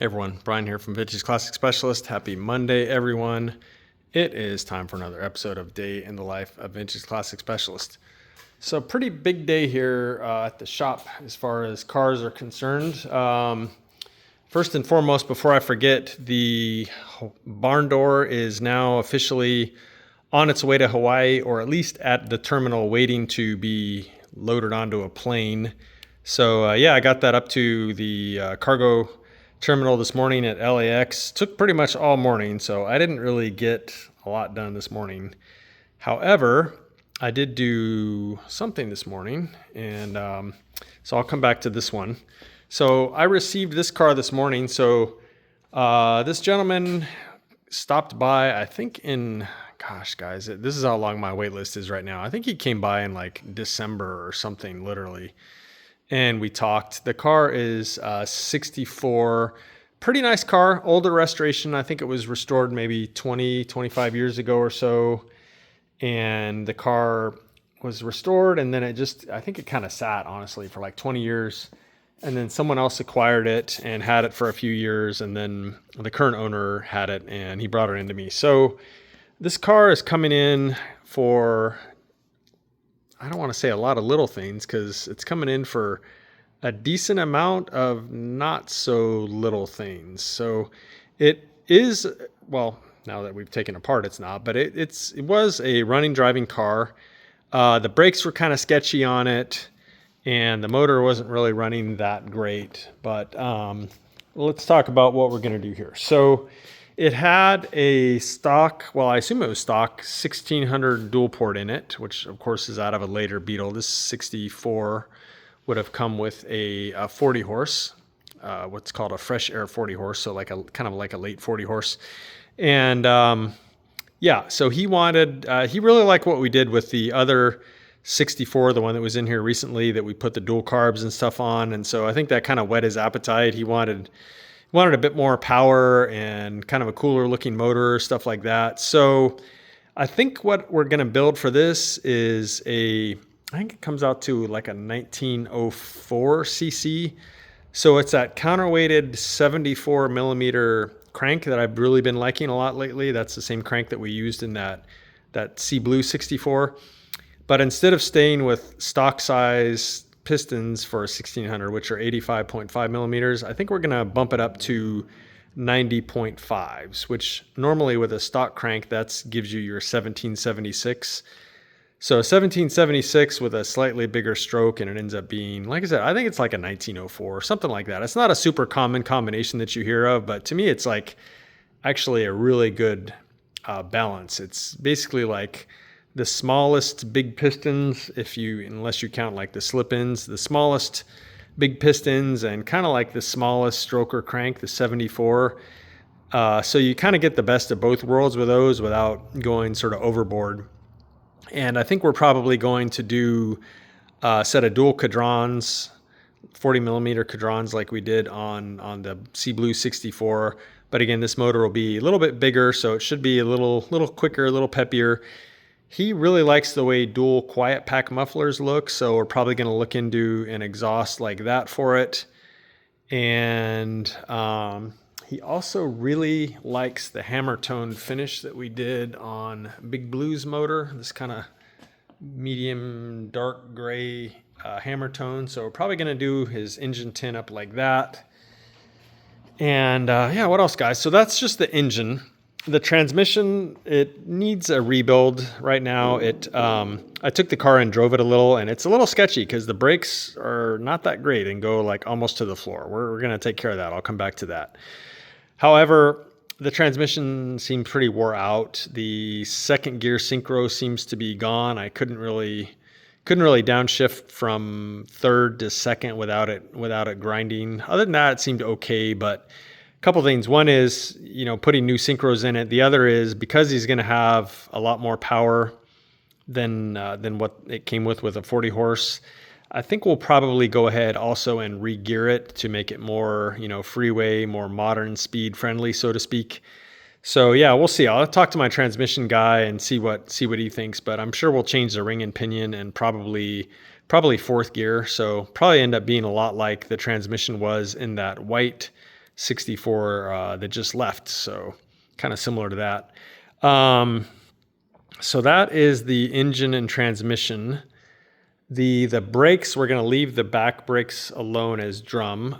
Hey everyone, Brian here from Vintage Classic Specialist. Happy Monday, everyone. It is time for another episode of Day in the Life of Vintage Classic Specialist. So pretty big day here at the shop as far as cars are concerned. First and foremost, before I forget, the Barndoor is now officially on its way to Hawaii, or at least at the terminal waiting to be loaded onto a plane. So I got that up to the cargo terminal this morning at LAX. Took pretty much all morning, so I didn't really get a lot done this morning. However, I did do something this morning, and so I'll come back to this one. So I received this car this morning. So this gentleman stopped by, I think gosh guys, this is how long my wait list is right now. I think he came by in like December or something, literally. And we talked. The car is 64, pretty nice car, older restoration. I think it was restored maybe 20, 25 years ago or so. And the car was restored, and then I think it kind of sat, honestly, for like 20 years. And then someone else acquired it and had it for a few years. And then the current owner had it, and he brought it into me. So this car is coming in for, I don't want to say a lot of little things, because it's coming in for a decent amount of not so little things. So it is, well, now that we've taken apart, it's not, but it was a running, driving car. The brakes were kind of sketchy on it, and the motor wasn't really running that great. But let's talk about what we're going to do here. So it had a stock, well, I assume it was stock, 1600 dual port in it, which of course is out of a later Beetle. This 64 would have come with a 40 horse, what's called a fresh air 40 horse. So like kind of like a late 40 horse. And so he really liked what we did with the other 64, the one that was in here recently that we put the dual carbs and stuff on. And so I think that kind of whet his appetite. He wanted a bit more power and kind of a cooler looking motor, stuff like that. So I think what we're going to build for this is I think it comes out to like a 1904 cc. So it's that counterweighted 74 millimeter crank that I've really been liking a lot lately. That's the same crank that we used in that Sea Blue 64. But instead of staying with stock size pistons for a 1600, which are 85.5 millimeters, I think we're going to bump it up to 90.5s, which normally with a stock crank, that gives you your 1776. So 1776 with a slightly bigger stroke, and it ends up being, like I said, I think it's like a 1904, something like that. It's not a super common combination that you hear of, but to me, it's like actually a really good balance. It's basically like the smallest big pistons, unless you count like the slip-ins, the smallest big pistons, and kind of like the smallest stroker crank, the 74. So you kind of get the best of both worlds with those without going sort of overboard. And I think we're probably going to do a set of dual cadrons, 40 millimeter cadrons like we did on the Sea Blue 64. But again, this motor will be a little bit bigger, so it should be a little quicker, a little peppier. He really likes the way dual quiet pack mufflers look, so we're probably going to look into an exhaust like that for it. And he also really likes the hammer tone finish that we did on Big Blue's motor, this kind of medium dark gray hammer tone. So we're probably going to do his engine tint up like that. And what else, guys? So that's just the engine. The transmission, it needs a rebuild right now. I took the car and drove it a little, and it's a little sketchy because the brakes are not that great and go like almost to the floor. We're going to take care of that. I'll come back to that. However, the transmission seemed pretty wore out. The second gear synchro seems to be gone. I couldn't really downshift from third to second without it grinding. Other than that, it seemed okay, but couple things. One is, putting new synchros in it. The other is because he's going to have a lot more power than what it came with a 40 horse. I think we'll probably go ahead also and re-gear it to make it more, freeway, more modern, speed friendly, so to speak. So yeah, we'll see. I'll talk to my transmission guy and see what he thinks. But I'm sure we'll change the ring and pinion and probably fourth gear. So probably end up being a lot like the transmission was in that white 64 that just left. So kind of similar to that. So that is the engine and transmission. The brakes, we're going to leave the back brakes alone as drum.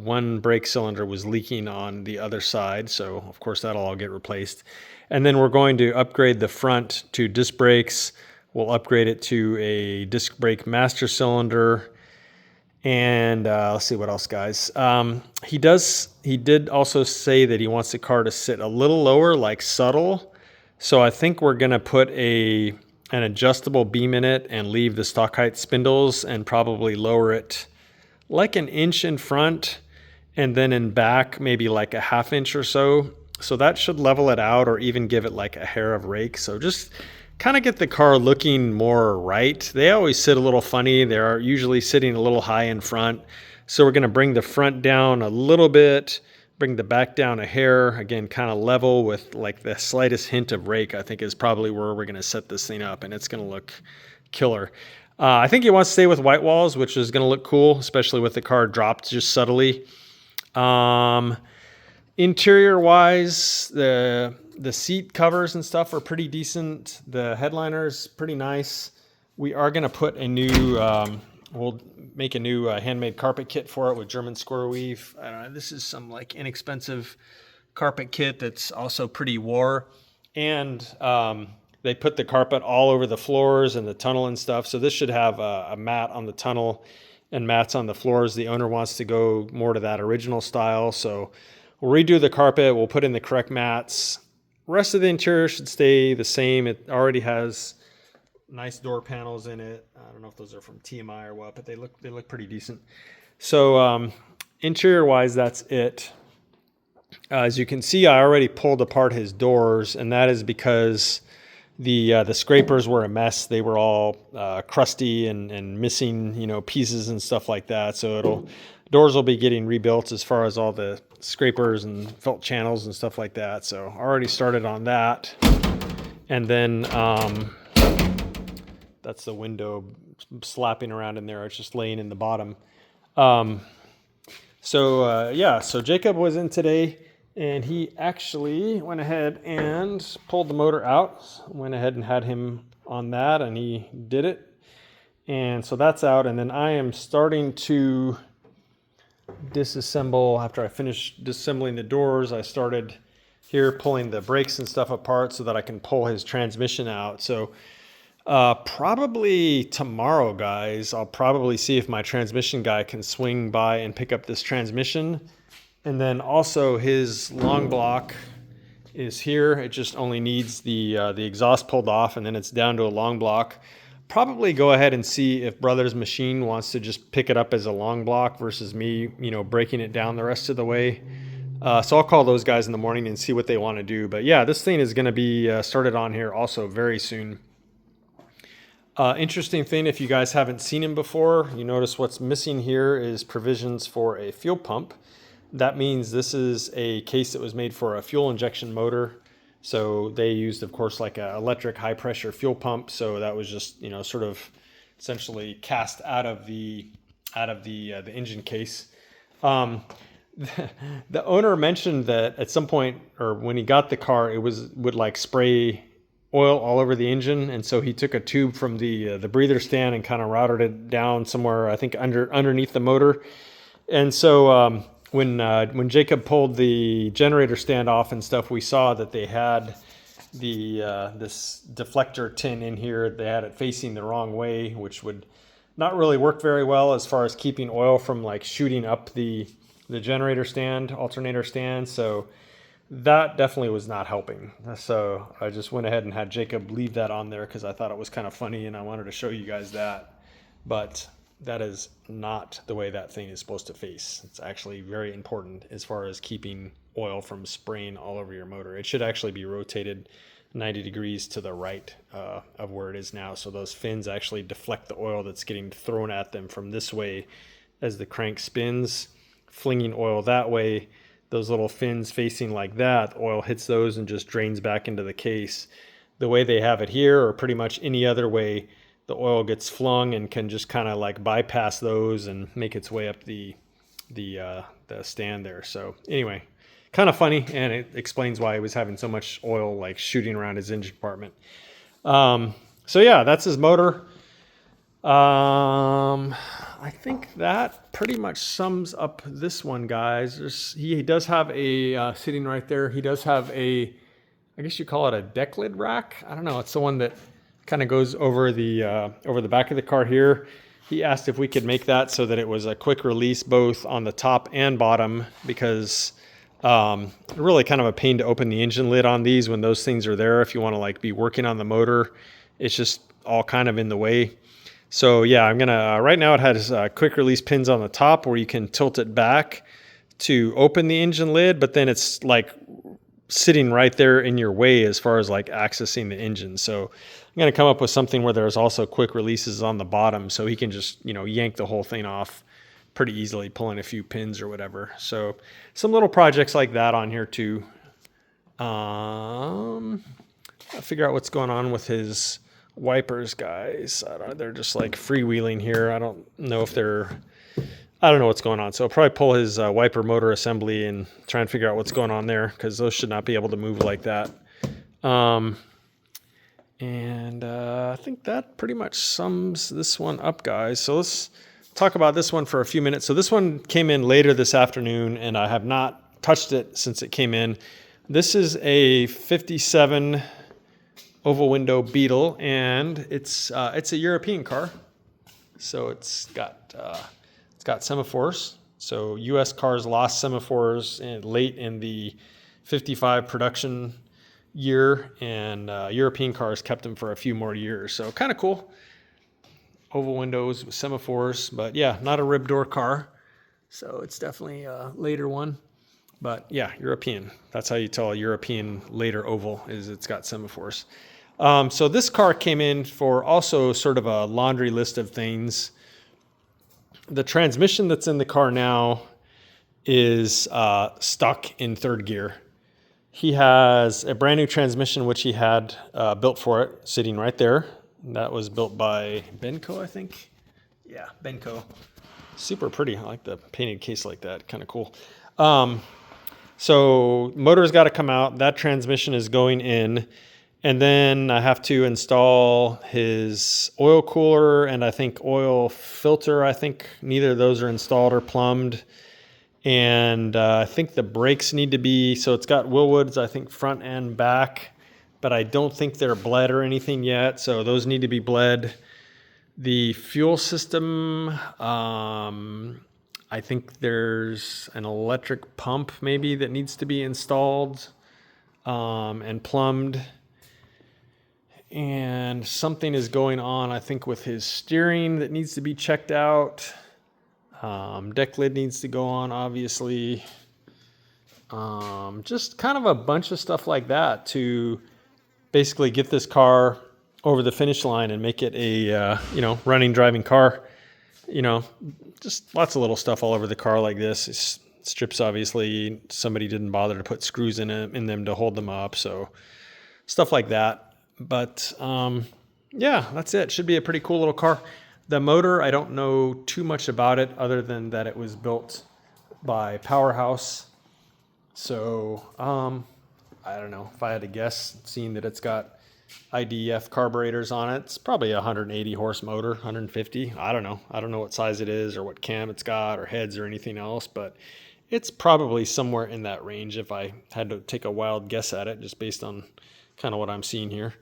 One brake cylinder was leaking on the other side, so of course that'll all get replaced. And then we're going to upgrade the front to disc brakes. We'll upgrade it to a disc brake master cylinder. And let's see what else, guys. He did also say that he wants the car to sit a little lower, like subtle. So I think we're going to put an adjustable beam in it and leave the stock height spindles and probably lower it like an inch in front and then in back maybe like a half inch or so. So that should level it out or even give it like a hair of rake. So just kind of get the car looking more right. They always sit a little funny. They're usually sitting a little high in front. So we're going to bring the front down a little bit, bring the back down a hair, again, kind of level with like the slightest hint of rake, I think is probably where we're going to set this thing up, and it's going to look killer. I think he wants to stay with white walls, which is going to look cool, especially with the car dropped just subtly. Interior wise, the seat covers and stuff are pretty decent. The headliner's pretty nice. We are going to put a new, we'll make a new handmade carpet kit for it with German square weave. I don't know, this is some like inexpensive carpet kit that's also pretty war. And they put the carpet all over the floors and the tunnel and stuff. So this should have a mat on the tunnel and mats on the floors. The owner wants to go more to that original style. So we'll redo the carpet. We'll put in the correct mats. Rest of the interior should stay the same. It already has nice door panels in it. I don't know if those are from TMI or what, but they look pretty decent. So interior wise, that's it. As you can see, I already pulled apart his doors, and that is because the scrapers were a mess. They were all crusty and missing, pieces and stuff like that. So doors will be getting rebuilt as far as all the scrapers and felt channels and stuff like that. So I already started on that. And then that's the window slapping around in there. It's just laying in the bottom. So Jacob was in today, and he actually went ahead and pulled the motor out. Went ahead and had him on that, and he did it. And so that's out. And then I am starting to disassemble. After I finished disassembling the doors, I started here pulling the brakes and stuff apart so that I can pull his transmission out. So probably tomorrow, guys, I'll probably see if my transmission guy can swing by and pick up this transmission. And then also his long block is here. It just only needs the exhaust pulled off, and then it's down to a long block. Probably go ahead and see if Brothers Machine wants to just pick it up as a long block versus me, breaking it down the rest of the way. So I'll call those guys in the morning and see what they want to do. But yeah, this thing is going to be started on here also very soon. Interesting thing, if you guys haven't seen him before, you notice what's missing here is provisions for a fuel pump. That means this is a case that was made for a fuel injection motor. So they used, of course, like an electric high pressure fuel pump. So that was just, sort of essentially cast out of the engine case. The owner mentioned that at some point, or when he got the car, it would like spray oil all over the engine, and so he took a tube from the breather stand and kind of routed it down somewhere, I think underneath the motor. And so when Jacob pulled the generator stand off and stuff, we saw that they had this deflector tin in here. They had it facing the wrong way, which would not really work very well as far as keeping oil from like shooting up the generator stand, alternator stand. So that definitely was not helping. So I just went ahead and had Jacob leave that on there because I thought it was kind of funny and I wanted to show you guys that. But that is not the way that thing is supposed to face. It's actually very important as far as keeping oil from spraying all over your motor. It should actually be rotated 90 degrees to the right of where it is now. So those fins actually deflect the oil that's getting thrown at them from this way as the crank spins, flinging oil that way. Those little fins facing like that, the oil hits those and just drains back into the case. The way they have it here, or pretty much any other way, the oil gets flung and can just kind of like bypass those and make its way up the the stand there. So anyway, kind of funny, and it explains why he was having so much oil like shooting around his engine compartment. So yeah, that's his motor. I think that pretty much sums up this one, guys. He does have a sitting right there. He does have a, I guess you call it a deck lid rack. I don't know. It's the one that kind of goes over the back of the car here. He asked if we could make that so that it was a quick release both on the top and bottom, because really kind of a pain to open the engine lid on these when those things are there. If you want to like be working on the motor, it's just all kind of in the way. So yeah, I'm gonna, right now it has quick release pins on the top where you can tilt it back to open the engine lid, but then it's like sitting right there in your way as far as like accessing the engine. So I'm going to come up with something where there's also quick releases on the bottom, so he can just, you know, yank the whole thing off pretty easily, pulling a few pins or whatever. So some little projects like that on here too. I'll figure out what's going on with his wipers, guys. They're just like freewheeling here. I don't know what's going on. So I'll probably pull his wiper motor assembly and try and figure out what's going on there, because those should not be able to move like that. I think that pretty much sums this one up, guys. So let's talk about this one for a few minutes. So this one came in later this afternoon, and I have not touched it since it came in. This is a 57 Oval Window Beetle, and it's a European car. So it's got semaphores. So U.S. cars lost semaphores late in the 55 production year, and European cars kept them for a few more years. So kind of cool. Oval windows with semaphores, but yeah, not a rib door car. So it's definitely a later one. But yeah, European. That's how you tell a European later oval, is it's got semaphores. So this car came in for also sort of a laundry list of things. The transmission that's in the car now is stuck in third gear. He has a brand new transmission, which he had built for it, sitting right there. That was built by Benco, I think. Yeah, Benco. Super pretty. I like the painted case like that. Kind of cool. So motor's got to come out. That transmission is going in. And then I have to install his oil cooler and I think oil filter. I think neither of those are installed or plumbed. And I think the brakes need to be, so it's got Willwoods, I think front and back, but I don't think they're bled or anything yet. So those need to be bled. The fuel system, I think there's an electric pump maybe that needs to be installed and plumbed. And something is going on, I think, with his steering that needs to be checked out. Deck lid needs to go on, obviously. Just kind of a bunch of stuff like that to basically get this car over the finish line and make it a running, driving car. Just lots of little stuff all over the car like this. It's strips, obviously. Somebody didn't bother to put screws in them to hold them up, so stuff like that. But yeah, that's it. Should be a pretty cool little car. The motor, I don't know too much about it other than that it was built by Powerhouse. So I don't know. If I had to guess, seeing that it's got IDF carburetors on it, it's probably a 180 horse motor, 150. I don't know. I don't know what size it is or what cam it's got or heads or anything else, but it's probably somewhere in that range if I had to take a wild guess at it, just based on kind of what I'm seeing here.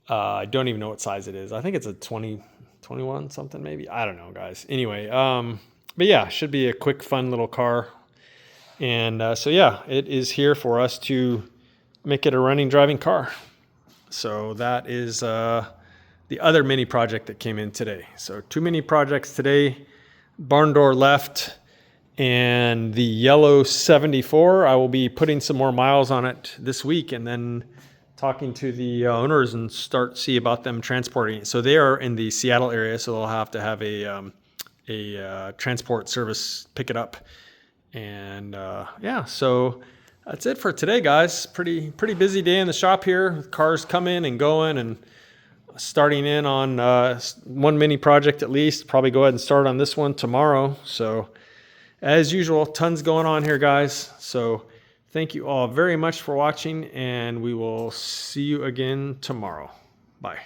I don't even know what size it is. I think it's a 21 something maybe. I don't know, guys. Anyway, but yeah, should be a quick, fun little car. And so yeah, it is here for us to make it a running, driving car. So that is the other mini project that came in today. So 2 mini projects today. Barndoor left, and the yellow 74, I will be putting some more miles on it this week, and then talking to the owners and see about them transporting it. So they are in the Seattle area, so they'll have to have a transport service pick it up. And yeah, so that's it for today, guys. Pretty busy day in the shop here. Cars coming and going, and starting in on one mini project at least. Probably go ahead and start on this one tomorrow. So as usual, tons going on here, guys. So thank you all very much for watching, and we will see you again tomorrow. Bye.